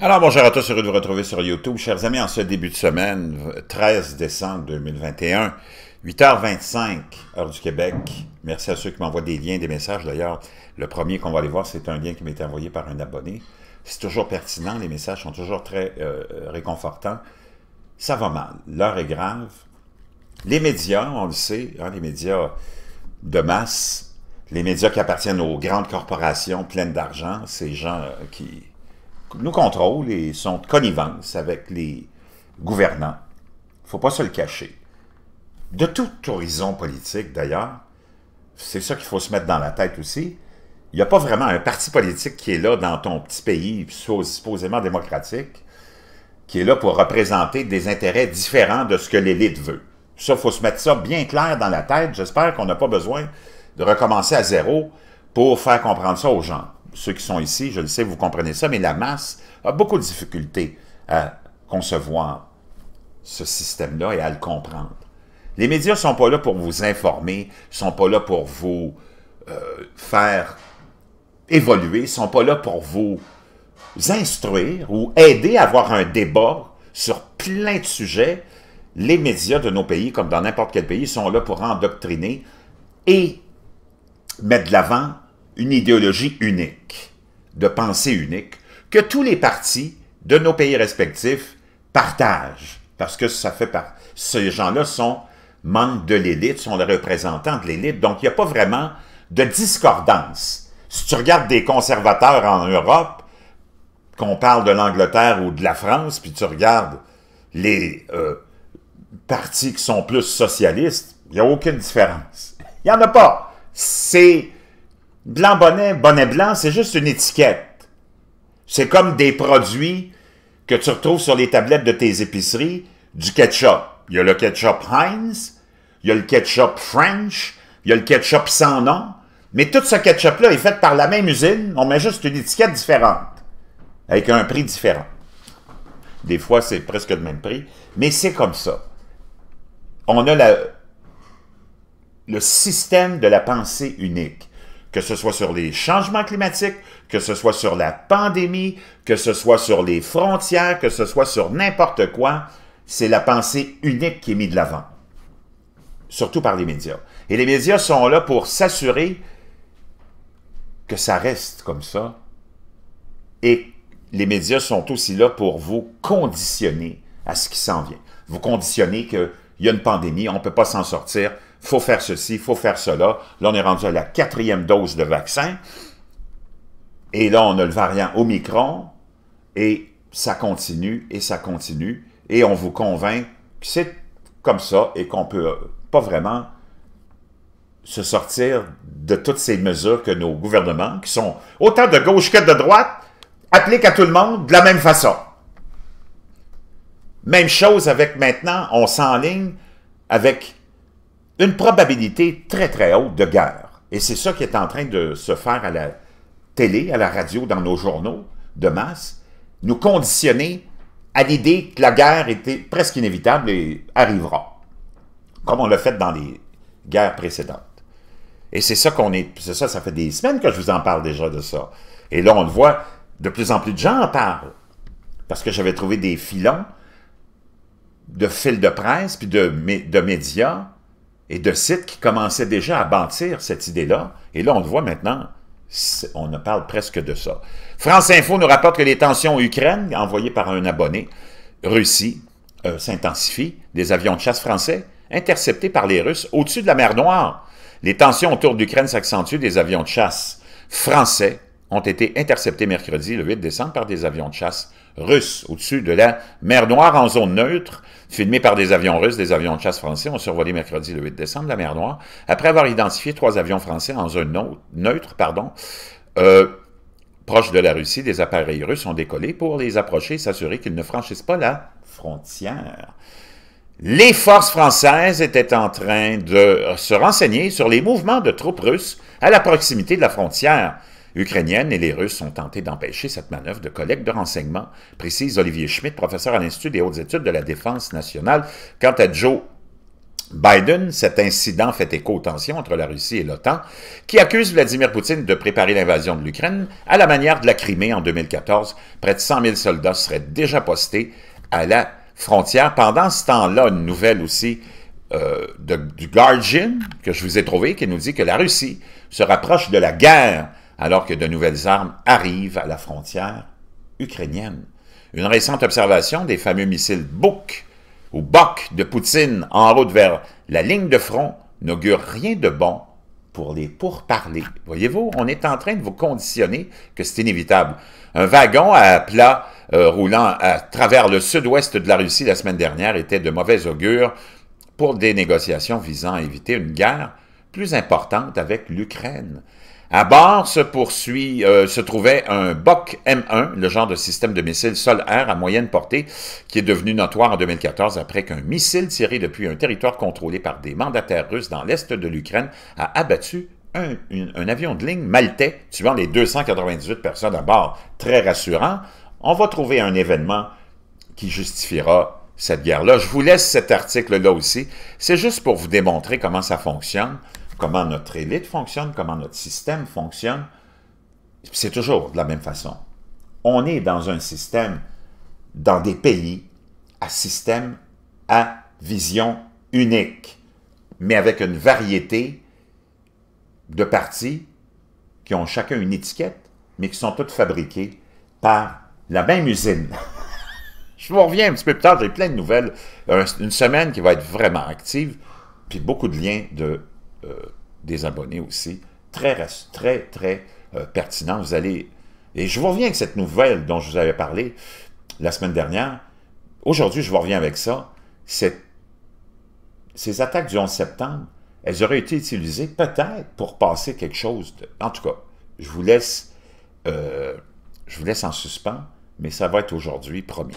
Alors, bonjour à tous, heureux de vous retrouver sur YouTube. Chers amis, en ce début de semaine, 13 décembre 2021, 8h25, heure du Québec. Merci à ceux qui m'envoient des liens, des messages. D'ailleurs, le premier qu'on va aller voir, c'est un lien qui m'a été envoyé par un abonné. C'est toujours pertinent, les messages sont toujours très réconfortants. Ça va mal, l'heure est grave. Les médias, on le sait, hein, les médias de masse, les médias qui appartiennent aux grandes corporations pleines d'argent, ces gens qui nous contrôlent et sont de connivence avec les gouvernants. Il ne faut pas se le cacher. De tout horizon politique, d'ailleurs, c'est ça qu'il faut se mettre dans la tête aussi. Il n'y a pas vraiment un parti politique qui est là dans ton petit pays, supposément démocratique, qui est là pour représenter des intérêts différents de ce que l'élite veut. Ça, il faut se mettre ça bien clair dans la tête. J'espère qu'on n'a pas besoin de recommencer à zéro pour faire comprendre ça aux gens. Ceux qui sont ici, je le sais, vous comprenez ça, mais la masse a beaucoup de difficultés à concevoir ce système-là et à le comprendre. Les médias ne sont pas là pour vous informer, ne sont pas là pour vous faire évoluer, ne sont pas là pour vous instruire ou aider à avoir un débat sur plein de sujets. Les médias de nos pays, comme dans n'importe quel pays, sont là pour endoctriner et mettre de l'avant une idéologie unique, de pensée unique, que tous les partis de nos pays respectifs partagent, parce que ça fait partie. Ces gens-là sont membres de l'élite, sont les représentants de l'élite, donc il n'y a pas vraiment de discordance. Si tu regardes des conservateurs en Europe, qu'on parle de l'Angleterre ou de la France, puis tu regardes les partis qui sont plus socialistes, il n'y a aucune différence. Il n'y en a pas. C'est blanc bonnet, bonnet blanc, c'est juste une étiquette. C'est comme des produits que tu retrouves sur les tablettes de tes épiceries, du ketchup. Il y a le ketchup Heinz, il y a le ketchup French, il y a le ketchup sans nom, mais tout ce ketchup-là est fait par la même usine, on met juste une étiquette différente, avec un prix différent. Des fois, c'est presque le même prix, mais c'est comme ça. On a le système de la pensée unique. Que ce soit sur les changements climatiques, que ce soit sur la pandémie, que ce soit sur les frontières, que ce soit sur n'importe quoi, c'est la pensée unique qui est mise de l'avant. Surtout par les médias. Et les médias sont là pour s'assurer que ça reste comme ça. Et les médias sont aussi là pour vous conditionner à ce qui s'en vient. Vous conditionner qu'il y a une pandémie, on ne peut pas s'en sortir, il faut faire ceci, il faut faire cela. Là, on est rendu à la 4e dose de vaccin. Et là, on a le variant Omicron. Et ça continue, et ça continue. Et on vous convainc que c'est comme ça et qu'on ne peut pas vraiment se sortir de toutes ces mesures que nos gouvernements, qui sont autant de gauche que de droite, appliquent à tout le monde de la même façon. Même chose avec maintenant, on s'enligne avec une probabilité très, très haute de guerre. Et c'est ça qui est en train de se faire à la télé, à la radio, dans nos journaux de masse, nous conditionner à l'idée que la guerre était presque inévitable et arrivera, comme on l'a fait dans les guerres précédentes. Et c'est ça qu'on est... C'est ça, ça fait des semaines que je vous en parle déjà de ça. Et là, on le voit, de plus en plus de gens en parlent. Parce que j'avais trouvé des filons de fils de presse, puis de médias, et de sites qui commençaient déjà à bâtir cette idée-là. Et là, on le voit maintenant, on ne parle presque de ça. France Info nous rapporte que les tensions en Ukraine, envoyées par un abonné, Russie, s'intensifient. Des avions de chasse français interceptés par les Russes au-dessus de la mer Noire. Les tensions autour de l'Ukraine s'accentuent. Des avions de chasse français ont été interceptés mercredi, le 8 décembre, par des avions de chasse russes au-dessus de la mer Noire en zone neutre, filmés par des avions russes. Des avions de chasse français ont survolé mercredi le 8 décembre la mer Noire, après avoir identifié 3 avions français en zone neutre, proche de la Russie. Des appareils russes ont décollé pour les approcher et s'assurer qu'ils ne franchissent pas la frontière. Les forces françaises étaient en train de se renseigner sur les mouvements de troupes russes à la proximité de la frontière ukrainienne, et les Russes ont tenté d'empêcher cette manœuvre de collecte de renseignements, précise Olivier Schmitt, professeur à l'Institut des hautes études de la défense nationale. Quant à Joe Biden, cet incident fait écho aux tensions entre la Russie et l'OTAN, qui accuse Vladimir Poutine de préparer l'invasion de l'Ukraine à la manière de la Crimée en 2014. Près de 100 000 soldats seraient déjà postés à la frontière. Pendant ce temps-là, une nouvelle aussi du Guardian que je vous ai trouvé qui nous dit que la Russie se rapproche de la guerre alors que de nouvelles armes arrivent à la frontière ukrainienne. Une récente observation des fameux missiles Buk ou Bok de Poutine en route vers la ligne de front n'augure rien de bon pour les pourparlers. Voyez-vous, on est en train de vous conditionner que c'est inévitable. Un wagon à plat roulant à travers le sud-ouest de la Russie la semaine dernière était de mauvais augure pour des négociations visant à éviter une guerre plus importante avec l'Ukraine. À bord se trouvait un Bok M1, le genre de système de missile sol-air à moyenne portée, qui est devenu notoire en 2014 après qu'un missile tiré depuis un territoire contrôlé par des mandataires russes dans l'est de l'Ukraine a abattu un avion de ligne maltais, tuant les 298 personnes à bord. Très rassurant. On va trouver un événement qui justifiera cette guerre-là. Je vous laisse cet article-là aussi. C'est juste pour vous démontrer comment ça fonctionne, comment notre élite fonctionne, comment notre système fonctionne. C'est toujours de la même façon. On est dans un système, dans des pays, à système à vision unique, mais avec une variété de partis qui ont chacun une étiquette, mais qui sont toutes fabriquées par la même usine. Je vous reviens un petit peu plus tard, j'ai plein de nouvelles. Une semaine qui va être vraiment active, puis beaucoup de liens des abonnés aussi. Très pertinent. Vous allez... Et je vous reviens avec cette nouvelle dont je vous avais parlé la semaine dernière. Aujourd'hui, je vous reviens avec ça. Ces attaques du 11 septembre, elles auraient été utilisées peut-être pour passer quelque chose de... En tout cas, je vous laisse en suspens, mais ça va être aujourd'hui, promis.